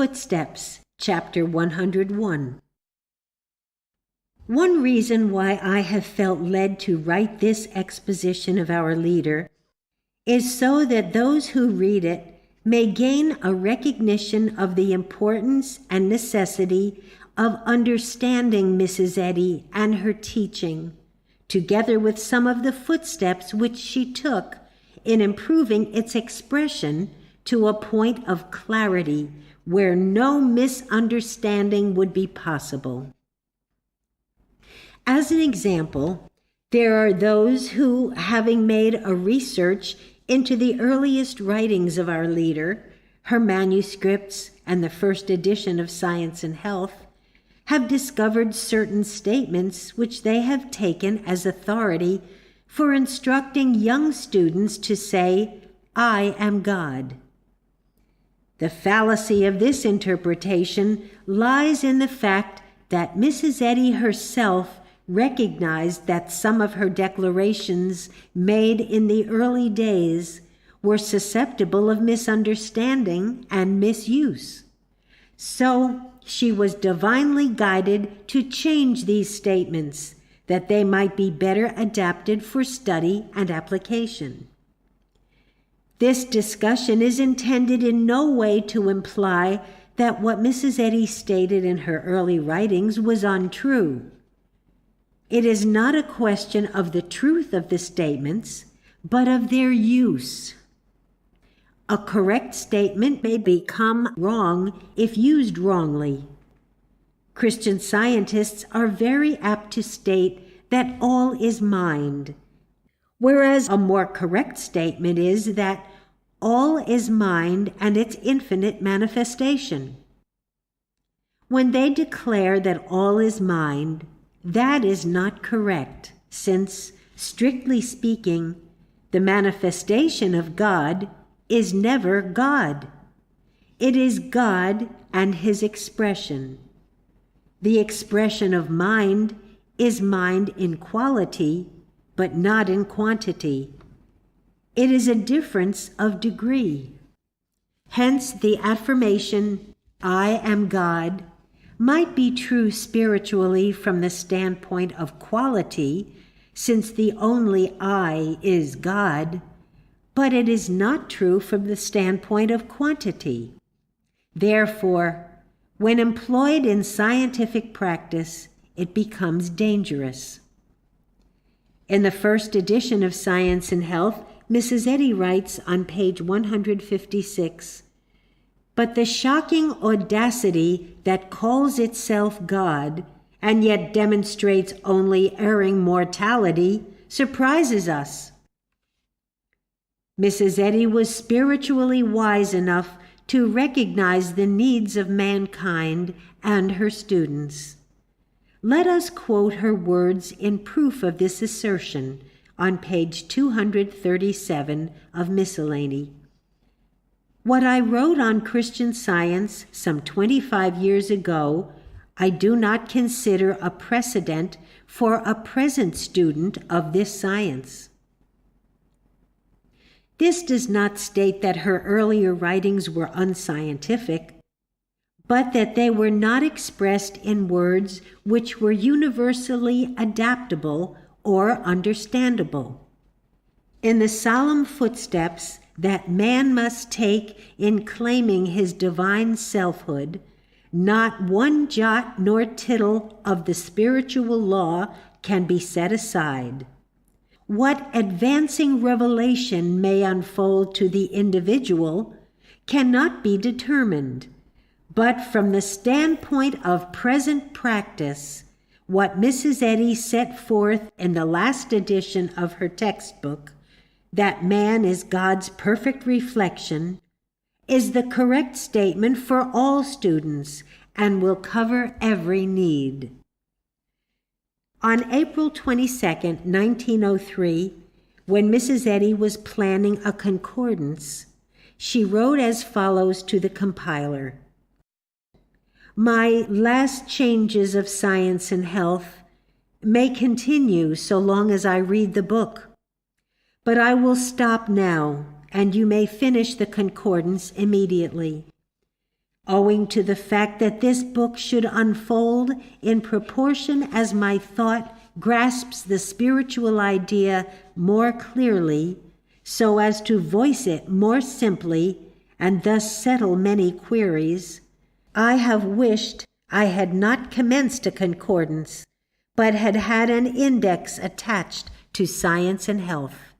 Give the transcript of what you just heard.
Footsteps, Chapter 101. One reason why I have felt led to write this exposition of our leader is so that those who read it may gain a recognition of the importance and necessity of understanding Mrs. Eddy and her teaching, together with some of the footsteps which she took in improving its expression to a point of clarity where no misunderstanding would be possible. As an example, there are those who, having made a research into the earliest writings of our leader, her manuscripts, and the first edition of Science and Health, have discovered certain statements which they have taken as authority for instructing young students to say, "I am God." The fallacy of this interpretation lies in the fact that Mrs. Eddy herself recognized that some of her declarations made in the early days were susceptible of misunderstanding and misuse. So she was divinely guided to change these statements that they might be better adapted for study and application. This discussion is intended in no way to imply that what Mrs. Eddy stated in her early writings was untrue. It is not a question of the truth of the statements, but of their use. A correct statement may become wrong if used wrongly. Christian Scientists are very apt to state that all is mind, whereas a more correct statement is that all is mind and its infinite manifestation. When they declare that all is mind, that is not correct, since, strictly speaking, the manifestation of God is never God. It is God and His expression. The expression of mind is mind in quality, but not in quantity. It is a difference of degree. Hence, the affirmation, "I am God," might be true spiritually from the standpoint of quality, since the only I is God, but it is not true from the standpoint of quantity. Therefore, when employed in scientific practice, it becomes dangerous. In the first edition of Science and Health, Mrs. Eddy writes on page 156, "But the shocking audacity that calls itself God and yet demonstrates only erring mortality surprises us." Mrs. Eddy was spiritually wise enough to recognize the needs of mankind and her students. Let us quote her words in proof of this assertion on page 237 of Miscellany. "What I wrote on Christian Science some 25 years ago, I do not consider a precedent for a present student of this science." This does not state that her earlier writings were unscientific, but that they were not expressed in words which were universally adaptable or understandable. In the solemn footsteps that man must take in claiming his divine selfhood, not one jot nor tittle of the spiritual law can be set aside. What advancing revelation may unfold to the individual cannot be determined, but from the standpoint of present practice, what Mrs. Eddy set forth in the last edition of her textbook, that man is God's perfect reflection, is the correct statement for all students and will cover every need. On April 22, 1903, when Mrs. Eddy was planning a concordance, she wrote as follows to the compiler: "My last changes of Science and Health may continue so long as I read the book, but I will stop now, and you may finish the concordance immediately. Owing to the fact that this book should unfold in proportion as my thought grasps the spiritual idea more clearly, so as to voice it more simply and thus settle many queries, I have wished I had not commenced a concordance, but had had an index attached to Science and Health.